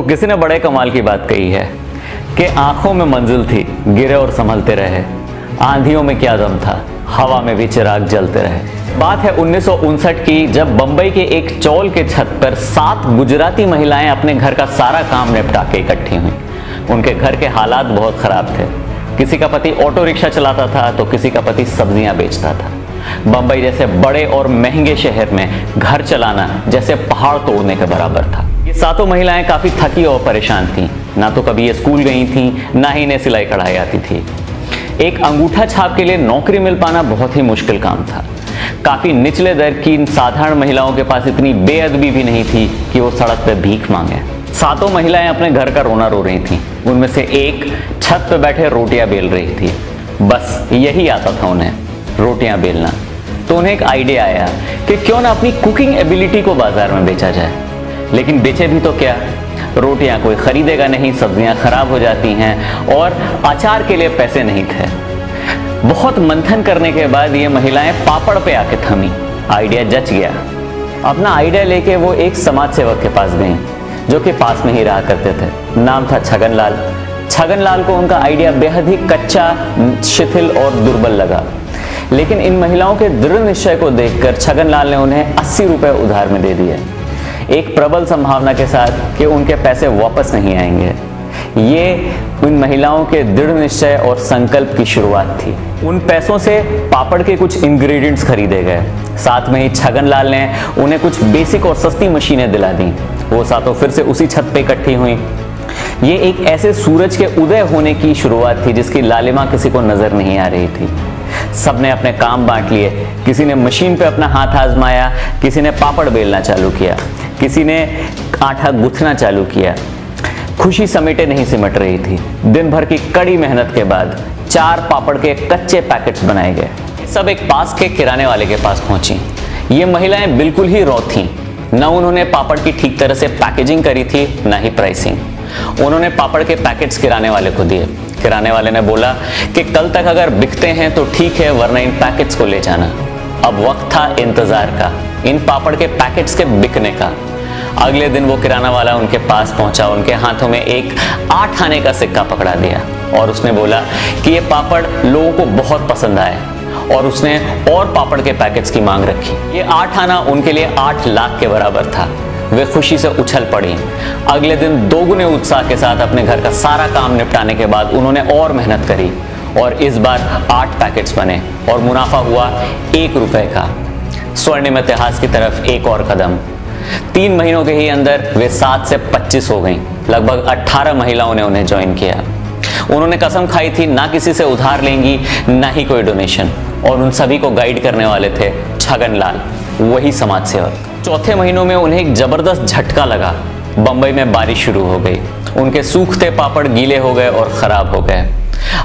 किसी ने बड़े कमाल की बात कही है कि आंखों में मंजिल थी, गिरे और संभलते रहे, आंधियों में क्या दम था, हवा में भी चिराग जलते रहे। बात है 1959 की, जब बंबई के एक चौल के छत पर 7 गुजराती महिलाएं अपने घर का सारा काम निपटा के इकट्ठी हुई। उनके घर के हालात बहुत खराब थे। किसी का पति ऑटो रिक्शा चलाता था तो किसी का पति सब्जियां बेचता था। बंबई जैसे बड़े और महंगे शहर में घर चलाना जैसे पहाड़ तोड़ने के बराबर था। ये 7 महिलाएं काफी थकी और परेशान थीं। ना तो कभी ये स्कूल गई थीं, ना ही इन्हें सिलाई कढ़ाई आती थी। एक अंगूठा छाप के लिए नौकरी मिल पाना बहुत ही मुश्किल काम था। काफी निचले दर की इन साधारण महिलाओं के पास इतनी बेअदबी भी नहीं थी कि वो सड़क पे भीख मांगे। 7 महिलाएं अपने घर का रोना रो रही थीं। उनमें से एक छत पे बैठे रोटियां बेल रही थी। बस यही आता था उन्हें, रोटियां बेलना। तो उन्हें एक आइडिया आया कि क्यों ना अपनी कुकिंग एबिलिटी को बाजार में बेचा जाए। लेकिन बेचे भी तो क्या, रोटियां कोई खरीदेगा नहीं, सब्जियां खराब हो जाती हैं और अचार के लिए पैसे नहीं थे। बहुत मंथन करने के बाद ये महिलाएं पापड़ पे आके थमी। आइडिया जच गया। अपना आइडिया लेके वो एक समाज सेवक के पास गई जो कि पास में ही रहा करते थे। नाम था छगनलाल। छगनलाल को उनका आइडिया बेहद ही कच्चा, शिथिल और दुर्बल लगा। लेकिन इन महिलाओं के दृढ़ निश्चय को देखकर छगनलाल ने उन्हें 80 रुपए उधार में दे दिए, एक प्रबल संभावना के साथ कि उनके पैसे वापस नहीं आएंगे। ये उन महिलाओं के दृढ़ निश्चय और संकल्प की शुरुआत थी। उन पैसों से पापड़ के कुछ इंग्रेडिएंट्स खरीदे गए। साथ में ही छगनलाल ने उन्हें कुछ बेसिक और सस्ती मशीनें दिला दी। वो 7 फिर से उसी छत पे इकट्ठी हुई। ये एक ऐसे सूरज के उदय होने की शुरुआत थी जिसकी लालिमा किसी को नजर नहीं आ रही थी। सबने अपने काम बांट लिए। किसी ने मशीन पे अपना हाथ आजमाया, किसी ने पापड़ बेलना चालू किया, किसी ने आटा गूंथना चालू किया। खुशी समेटे नहीं सिमट रही थी। दिन भर की कड़ी मेहनत के बाद 4 पापड़ के कच्चे पैकेट्स बनाए गए। सब एक पास के किराने वाले के पास पहुंची। ये महिलाएं बिल्कुल ही रॉ थीं। न उन्होंने पापड़ की ठीक तरह से पैकेजिंग करी थी, ना ही प्राइसिंग। उन्होंने पापड़ के पैकेट्स किराने वाले को दिए। किराने वाले ने बोला कि कल तक अगर बिकते हैं तो ठीक है, वरना इन पैकेट्स को ले जाना। अब वक्त था इंतजार का, इन पापड़ के पैकेट्स के बिकने का। अगले दिन वो किराना वाला उनके पास पहुंचा। उनके हाथों में एक 8 आने का सिक्का पकड़ा दिया और उसने बोला कि ये पापड़ लोगों को बहुत पसंद आए, और उसने और पापड़ के पैकेट्स की मांग रखी। ये 8 आना उनके लिए 8 लाख के बराबर था। वे खुशी से उछल पड़ी। अगले दिन दोगुने उत्साह के साथ अपने घर का सारा काम निपटाने के बाद उन्होंने और मेहनत करी और इस बार 8 पैकेट्स बने और मुनाफा हुआ 1 रुपए का। स्वर्णिम इतिहास की तरफ एक और कदम। 3 महीनों के ही अंदर वे 7 से 25 हो गईं। लगभग 18 महिलाओं ने उन्हें ज्वाइन किया। उन्होंने कसम खाई थी ना किसी से उधार लेंगी, ना ही कोई डोनेशन। और उन सभी को गाइड करने वाले थे छगनलाल, वही समाज सेवक। चौथे महीनों में उन्हें एक जबरदस्त झटका लगा। बंबई में बारिश शुरू हो गई। उनके सूखते पापड़ गीले हो गए और खराब हो गए।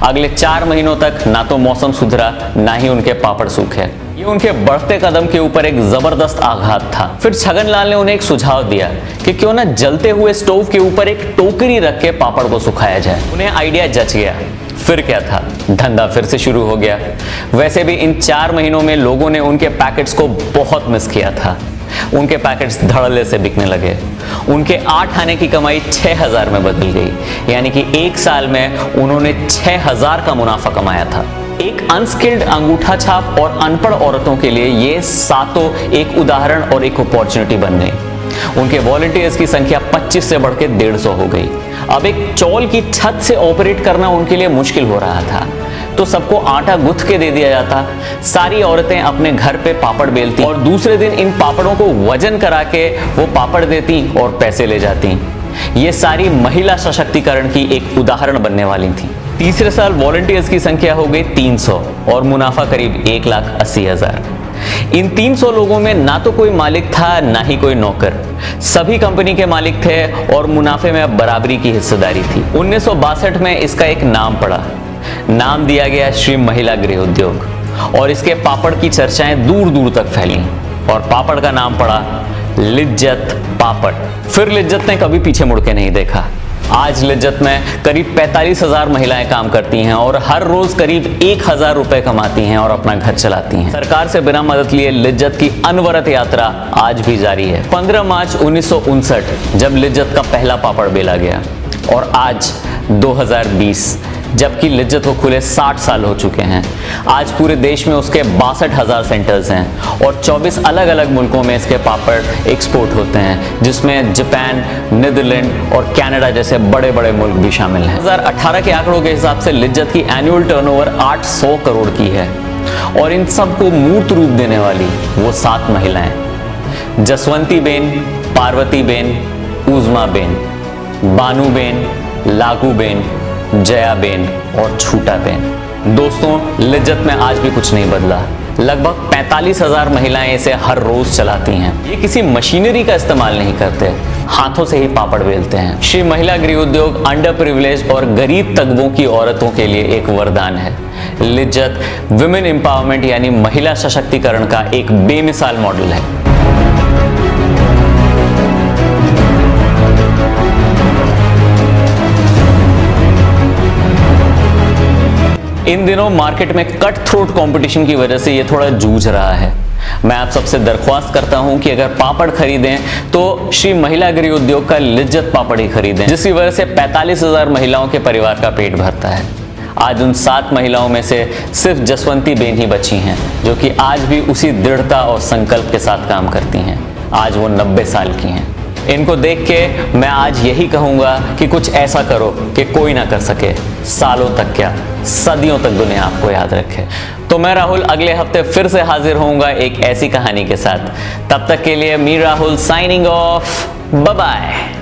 अगले 4 महीनों तक ना तो मौसम सुधरा, ना ही उनके पापड़ सूखे। ये उनके बढ़ते कदम के ऊपर एक जबरदस्त आघात था। फिर छगनलाल ने उन्हें एक सुझाव दिया कि क्यों ना जलते हुए स्टोव के ऊपर एक टोकरी रख के पापड़ को सुखाया जाए। उन्हें आइडिया जच गया। फिर क्या था, धंधा फिर से शुरू हो गया। वैसे भी इन 4 महीनों में लोगों ने उनके पैकेट्स को बहुत मिस किया था। उनके पैकेट्स धड़ल्ले से बिकने लगे। उनके 8 आने की कमाई 6000 में बदल गई। यानी कि 1 साल में उन्होंने 6000 का मुनाफा कमाया था। एक अनस्किल्ड अंगूठा छाप और अनपढ़ औरतों के लिए ये 7 एक उदाहरण और एक अपॉर्चुनिटी बन गई। उनके वॉलंटियर्स की संख्या 25 से बढ़ के 150 हो गई। अब एक चौल की छत से ऑपरेट करना उनके लिए मुश्किल हो रहा था, तो सबको आटा गुथ के दे दिया जाता। सारी औरतें अपने घर पे पापड़ बेलती और दूसरे दिन इन पापड़ों को वजन करा के वो पापड़ देती और पैसे ले जाती। ये सारी महिला सशक्तिकरण की एक उदाहरण बनने वाली थी। तीसरे साल वॉलंटियर्स की संख्या हो गई 300 और मुनाफा करीब 1,80,000। इन 300 लोगों में ना तो कोई मालिक था, ना ही कोई नौकर। सभी कंपनी के मालिक थे और मुनाफे में अब बराबरी की हिस्सेदारी थी। 1962 में इसका एक नाम पड़ा। नाम दिया गया श्री महिला गृह उद्योग और इसके पापड़ की चर्चाएं दूर दूर तक फैली और पापड़ का नाम पड़ा लिज्जत पापड़। फिर लिज्जत ने कभी पीछे मुड़ के नहीं देखा। आज लिज्जत में करीब 45,000 महिलाएं काम करती हैं और हर रोज करीब 1,000 रुपए कमाती हैं और अपना घर चलाती हैं। सरकार से बिना मदद लिए लिज्जत की अनवरत यात्रा आज भी जारी है। 15 मार्च 1959 जब लिज्जत का पहला पापड़ बेला गया और आज 2020 जबकि लिज्जत को खुले 60 साल हो चुके हैं। आज पूरे देश में उसके 62,000 सेंटर्स हैं और 24 अलग अलग मुल्कों में इसके पापड़ एक्सपोर्ट होते हैं, जिसमें जापान, नीदरलैंड और कनाडा जैसे बड़े बड़े मुल्क भी शामिल हैं। 2018 के आंकड़ों के हिसाब से लिज्जत की एनुअल टर्नओवर 800 करोड़ की है और इन सबको मूर्त रूप देने वाली वो 7 महिलाएं, Jaswanti Ben, Parvati Ben, उज़मा Ben, बानू बेन, लागू बेन, जया बेन और छूटा बेन। दोस्तों, लिज्जत में आज भी कुछ नहीं बदला। लगभग 45,000 महिलाएं इसे हर रोज चलाती हैं। ये किसी मशीनरी का इस्तेमाल नहीं करते, हाथों से ही पापड़ बेलते हैं। श्री महिला गृह उद्योग अंडर प्रिविलेज और गरीब तबकों की औरतों के लिए एक वरदान है। लिज्जत विमेन एम्पावरमेंट यानी महिला सशक्तिकरण का एक बेमिसाल मॉडल है। इन दिनों मार्केट में कट थ्रोट कंपटीशन की वजह से ये थोड़ा जूझ रहा है। मैं आप सबसे दरख्वास्त करता हूं कि अगर पापड़ खरीदें तो श्री महिला गृह उद्योग का लिज्जत पापड़ ही खरीदें, जिसकी वजह से 45,000 महिलाओं के परिवार का पेट भरता है। आज उन 7 महिलाओं में से सिर्फ जसवंती बेन ही बची हैं, जो कि आज भी उसी दृढ़ता और संकल्प के साथ काम करती हैं। आज वो 90 साल की हैं। इनको देख के मैं आज यही कहूंगा कि कुछ ऐसा करो कि कोई ना कर सके, सालों तक क्या सदियों तक दुनिया आपको याद रखे। तो मैं राहुल अगले हफ्ते फिर से हाजिर होऊंगा एक ऐसी कहानी के साथ। तब तक के लिए me Rahul signing off, bye bye.